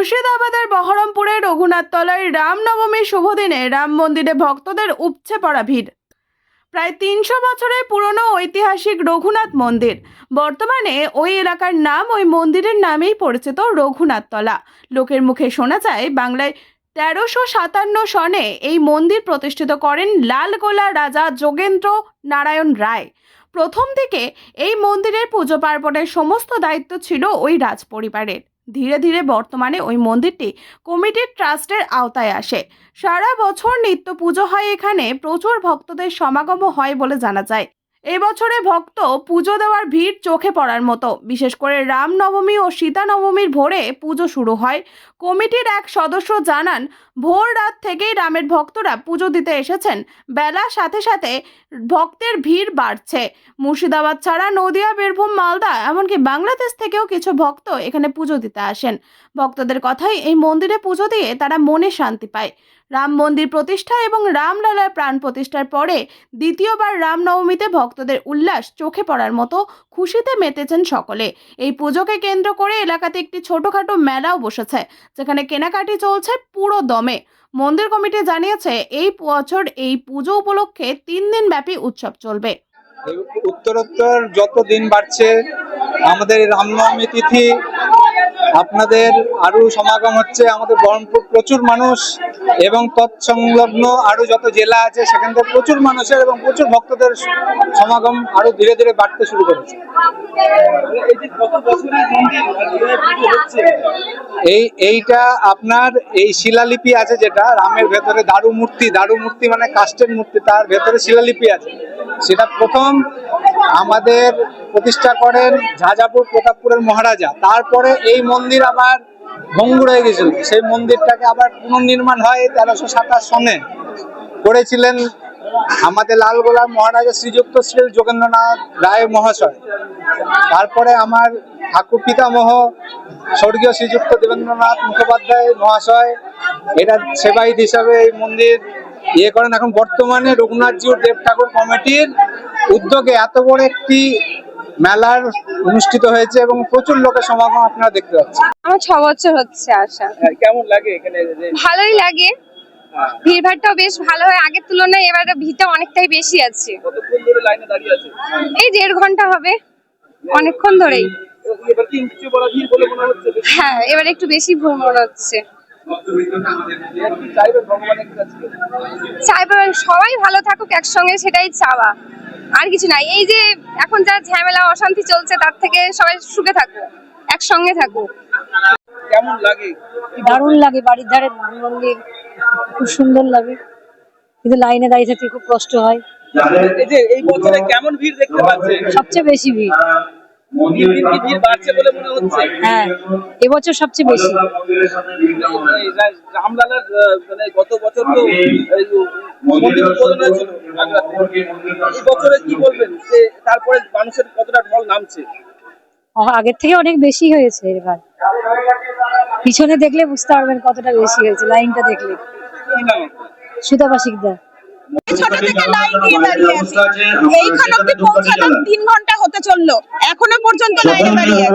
মুর্শিদাবাদের বহরমপুরে রঘুনাথতলায় রামনবমীর শুভ দিনে রাম মন্দিরে ভক্তদের উপচে পড়া ভিড়। প্রায় ৩০০ বছরের পুরনো ঐতিহাসিক রঘুনাথ মন্দির। বর্তমানে ওই এলাকার নাম ওই মন্দিরের নামেই পরিচিত রঘুনাথতলা। লোকের মুখে শোনা যায় বাংলায় ১৩৫৭ সনে এই মন্দির প্রতিষ্ঠিত করেন লালগোলা রাজা যোগেন্দ্র নারায়ণ রায়। প্রথম থেকে এই মন্দিরের পুজো পার্বণের সমস্ত দায়িত্ব ছিল ওই রাজ পরিবারের। ধীরে ধীরে বর্তমানে ওই মন্দিরটি কমিটির ট্রাস্টের আওতায় আসে। সারা বছর নিত্য পুজো হয়, এখানে প্রচুর ভক্তদের সমাগমও হয় বলে জানা যায়। এবছরে ভক্ত পুজো দেওয়ার ভিড় চোখে পড়ার মতো। বিশেষ করে রামনবমী ও সীতা নবমীর ভোরে পুজো শুরু হয়। কমিটির এক সদস্য জানান, ভোর রাত থেকেই রামের ভক্তরা পুজো দিতে এসেছেন। বেলার সাথে সাথে ভক্তের ভিড় বাড়ছে। মুর্শিদাবাদ ছাড়া নদিয়া, বীরভূম, মালদা এমনকি বাংলাদেশ থেকেও কিছু ভক্ত এখানে পুজো দিতে আসেন। ভক্তদের কথাই এই মন্দিরে পুজো দিয়ে তারা মনে শান্তি পায়। রাম মন্দির প্রতিষ্ঠা এবং রামলালার প্রাণ প্রতিষ্ঠার পরে দ্বিতীয়বার রামনবমীতে ভক্তদের উল্লাস চোখে পড়ার মতো খুশিতে মেতেছেন সকলে। এই পুজোকে কেন্দ্র করে এলাকাতে একটি ছোটখাটো মেলাও বসেছে, যেখানে কেনাকাটি চলছে পুরো দমে। মন্দির কমিটি জানিয়েছে এই বছর এই পুজো উপলক্ষে ৩ দিন ব্যাপী উৎসব চলবে। উত্তরোত্তর যত দিন বাড়ছে আমাদের রামনবমী তিথি আপনাদের আরো সমাগম হচ্ছে। আমাদের বহরমপুর প্রচুর মানুষ এবং তৎসংলগ্ন আরো যত জেলা আছে সেখান থেকে প্রচুর মানুষের এবং প্রচুর ভক্তদের সমাগম আরো ধীরে ধীরে বাড়তে শুরু করেছে। এইটা আপনার এই শিলালিপি আছে, যেটা রামের ভেতরে দারু মূর্তি মানে কাষ্ঠের মূর্তি, তার ভেতরে শিলালিপি আছে। সেটা প্রথম আমাদের প্রতিষ্ঠা করেন ঝাঁঝাপুর প্রতাপপুরের মহারাজা। তারপরে এই মন্দির আবার ভঙ্গুর হয়ে গেছিল, সেই মন্দিরটাকে আবার পুনর্নির্মাণ হয় ১৩২৭ সনে করেছিলেন আমাদের লালগোলার মহারাজা শ্রীযুক্ত শ্রী যোগেন্দ্রনাথ রায় মহাশয়। তারপরে আমার ঠাকুর পিতামহ স্বর্গীয় শ্রীযুক্ত দেবেন্দ্রনাথ মুখোপাধ্যায় মহাশয় এটা সেবায়িত হিসাবে এই মন্দির করেন। এখন বর্তমানে রঘুনাথজিউ দেব ঠাকুর কমিটির উদ্যোগে এত বড় একটি মেলার অনুষ্ঠিত হয়েছে এবং প্রচুর লোকের সমাগম আপনারা দেখতে পাচ্ছেন। আমার ৬ বছর হচ্ছে আসা। কেমন লাগে এখানে? ভালোই লাগে, ভিড়ভাড়টাও বেশ ভালো হয় আগের তুলনায়। এবারে ভিড়টা অনেকটাই বেশি আছে। কতক্ষণ ধরে লাইনে দাঁড়িয়ে আছে? এই ১.৫ ঘন্টা হবে, অনেকক্ষণ ধরেই। এবার কি উচ্চ বড় ভিড় বলে মনে হচ্ছে? হ্যাঁ, এবারে একটু বেশি ভিড় মনে হচ্ছে। চাইবো সবাই ভালো থাকুক একসঙ্গে, সেটাই চাওয়া, আর কিছু নাই। এই যে এখন যা ঝামেলা অশান্তি চলছে তার থেকে সবাই সুখে থাকুক, একসঙ্গে থাকুক। কেমন লাগে? দারুণ লাগে, বাড়ির ধারে মন্দির, খুব সুন্দর লাগে, কিন্তু লাইনে দাঁড়িয়ে থাকতে খুব কষ্ট হয়। এই যে এই বছরে কেমন ভিড় দেখতে পাচ্ছেন? সবচেয়ে বেশি ভিড়। ভিড় বাড়ছে বলে মনে হচ্ছে? হ্যাঁ, এবছর সবচেয়ে বেশি। রামলালার মানে গত বছর তো মন্দির উদ্বোধন হয়েছিল, এই বছরে কি বলবেন যে তারপরে মানুষের কতটা ঢল নামছে? আগের থেকে অনেক বেশি হয়েছে এবার। পিছনে দেখলে বুঝতে পারবেন কতটা বেশি হয়েছে, লাইনটা দেখলে। সুতপা শিকদার। ছোট থেকে লাইন দিয়ে দাঁড়িয়ে আছি, এইখানে অবধি পৌঁছাতে ৩ ঘন্টা হতে চললো, এখনো পর্যন্ত লাইনে দাঁড়িয়ে আছি।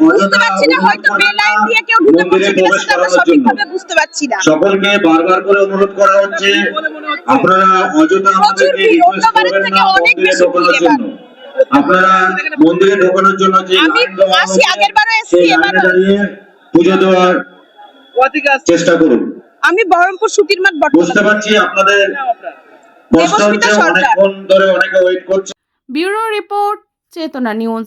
বুঝতে পারছি না, হয়তো বেলাইন দিয়ে কেউ ঢুকে পড়ছে কিনা সেটা আমরা সঠিকভাবে বুঝতে পারছি না। সকলকে বারবার করে অনুরোধ করা হচ্ছে আপনারা অযথা আমাদেরকে রিকোয়েস্ট করবেন না মন্দিরে ঢোকানোর জন্য। আপনারা মন্দিরে ঢোকানোর জন্য যে আমি আসি, আগেরবারও এসেছি, এবারও দাঁড়িয়ে পুজো দেওয়ার চেষ্টা করুন। আমি বহরমপুর সুতির মাঠ বুঝতে পারছি আপনাদের কষ্ট হচ্ছে, অনেকক্ষণ ধরে অনেকে ওয়েট করছে। ব্যুরো রিপোর্ট, চেতনা নিউজ।